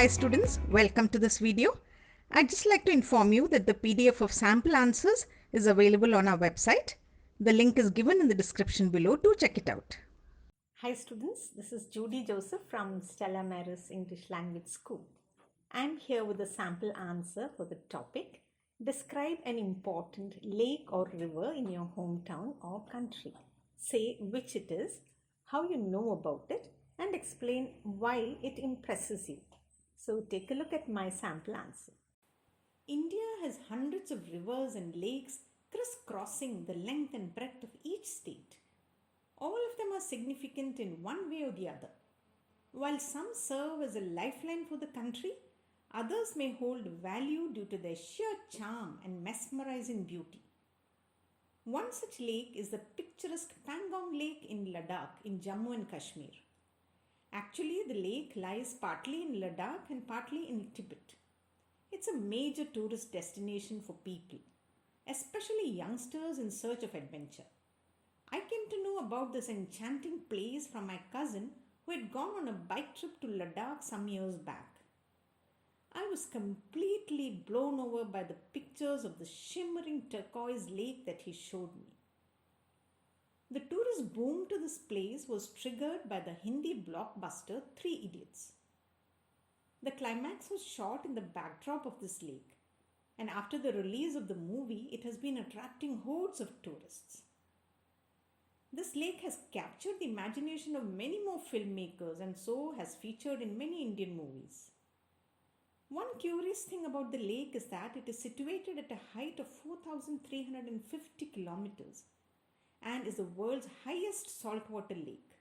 Hi students, welcome to this video. I'd just like to inform you that the PDF of sample answers is available on our website. The link is given in the description below to check it out. Hi students, this is Judy Joseph from Stella English Language School. I'm here with a sample answer for the topic. Describe an important lake or river in your hometown or country. Say which it is, how you know about it, and explain why it impresses you. So take a look at my sample answer. India has hundreds of rivers and lakes crisscrossing the length and breadth of each state. All of them are significant in one way or the other. While some serve as a lifeline for the country, others may hold value due to their sheer charm and mesmerizing beauty. One such lake is the picturesque Pangong Lake in Ladakh in Jammu and Kashmir. Actually, the lake lies partly in Ladakh and partly in Tibet. It's a major tourist destination for people, especially youngsters in search of adventure. I came to know about this enchanting place from my cousin who had gone on a bike trip to Ladakh some years back. I was completely blown over by the pictures of the shimmering turquoise lake that he showed me. The tourist boom to this place was triggered by the Hindi blockbuster Three Idiots. The climax was shot in the backdrop of this lake, and after the release of the movie, it has been attracting hordes of tourists. This lake has captured the imagination of many more filmmakers and so has featured in many Indian movies. One curious thing about the lake is that it is situated at a height of 4,350 kilometers and is the world's highest saltwater lake.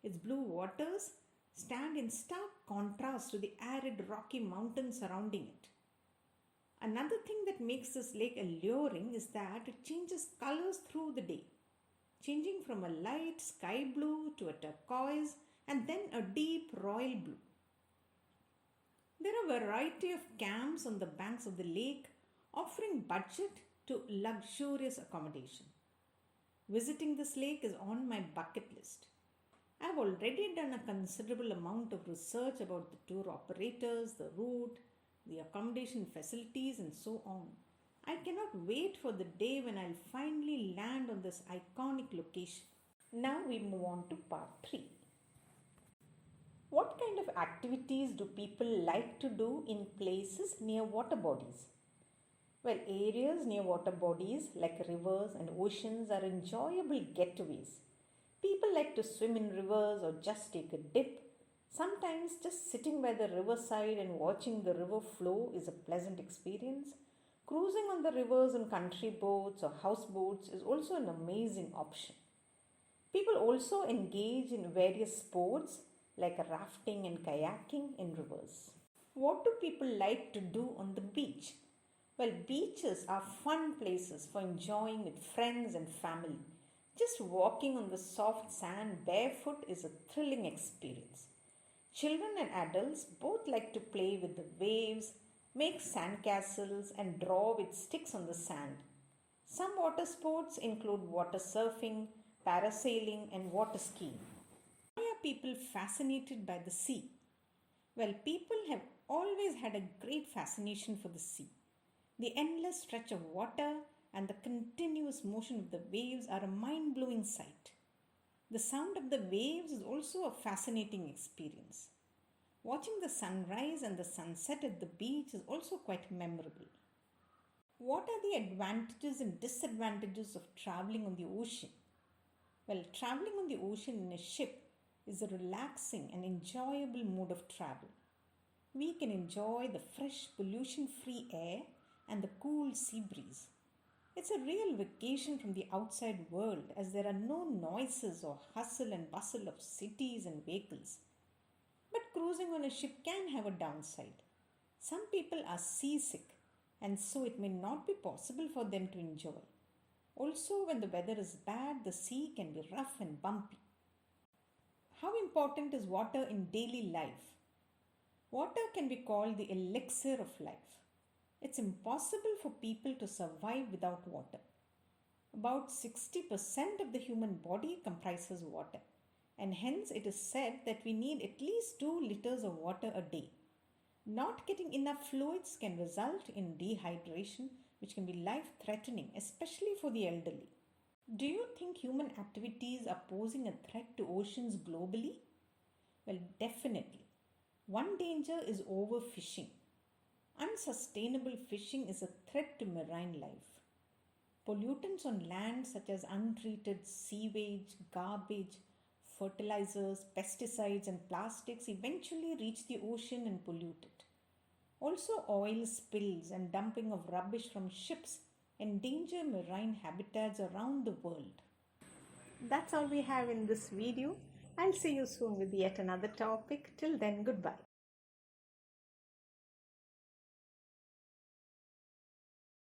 Its blue waters stand in stark contrast to the arid rocky mountains surrounding it. Another thing that makes this lake alluring is that it changes colors through the day, changing from a light sky blue to a turquoise and then a deep royal blue. There are a variety of camps on the banks of the lake offering budget to luxurious accommodation. Visiting this lake is on my bucket list. I've already done a considerable amount of research about the tour operators, the route, the accommodation facilities, and so on. I cannot wait for the day when I'll finally land on this iconic location. Now we move on to part 3. What kind of activities do people like to do in places near water bodies? Well, areas near water bodies like rivers and oceans are enjoyable getaways. People like to swim in rivers or just take a dip. Sometimes just sitting by the riverside and watching the river flow is a pleasant experience. Cruising on the rivers in country boats or houseboats is also an amazing option. People also engage in various sports like rafting and kayaking in rivers. What do people like to do on the beach? Well, beaches are fun places for enjoying with friends and family. Just walking on the soft sand barefoot is a thrilling experience. Children and adults both like to play with the waves, make sandcastles, and draw with sticks on the sand. Some water sports include water surfing, parasailing, and water skiing. Why are people fascinated by the sea? Well, people have always had a great fascination for the sea. The endless stretch of water and the continuous motion of the waves are a mind blowing sight. The sound of the waves is also a fascinating experience. Watching the sunrise and the sunset at the beach is also quite memorable. What are the advantages and disadvantages of traveling on the ocean? Well, traveling on the ocean in a ship is a relaxing and enjoyable mode of travel. We can enjoy the fresh, pollution free air and the cool sea breeze. It's a real vacation from the outside world as there are no noises or hustle and bustle of cities and vehicles. But cruising on a ship can have a downside. Some people are seasick and so it may not be possible for them to enjoy. Also, when the weather is bad, the sea can be rough and bumpy. How important is water in daily life? Water can be called the elixir of life. It's impossible for people to survive without water. About 60% of the human body comprises water, and hence it is said that we need at least 2 liters of water a day. Not getting enough fluids can result in dehydration, which can be life threatening, especially for the elderly. Do you think human activities are posing a threat to oceans globally? Well, definitely. One danger is overfishing. Unsustainable fishing is a threat to marine life. Pollutants on land, such as untreated sewage, garbage, fertilizers, pesticides, and plastics, eventually reach the ocean and pollute it. Also, oil spills and dumping of rubbish from ships endanger marine habitats around the world. That's all we have in this video. I'll see you soon with yet another topic. Till then, goodbye.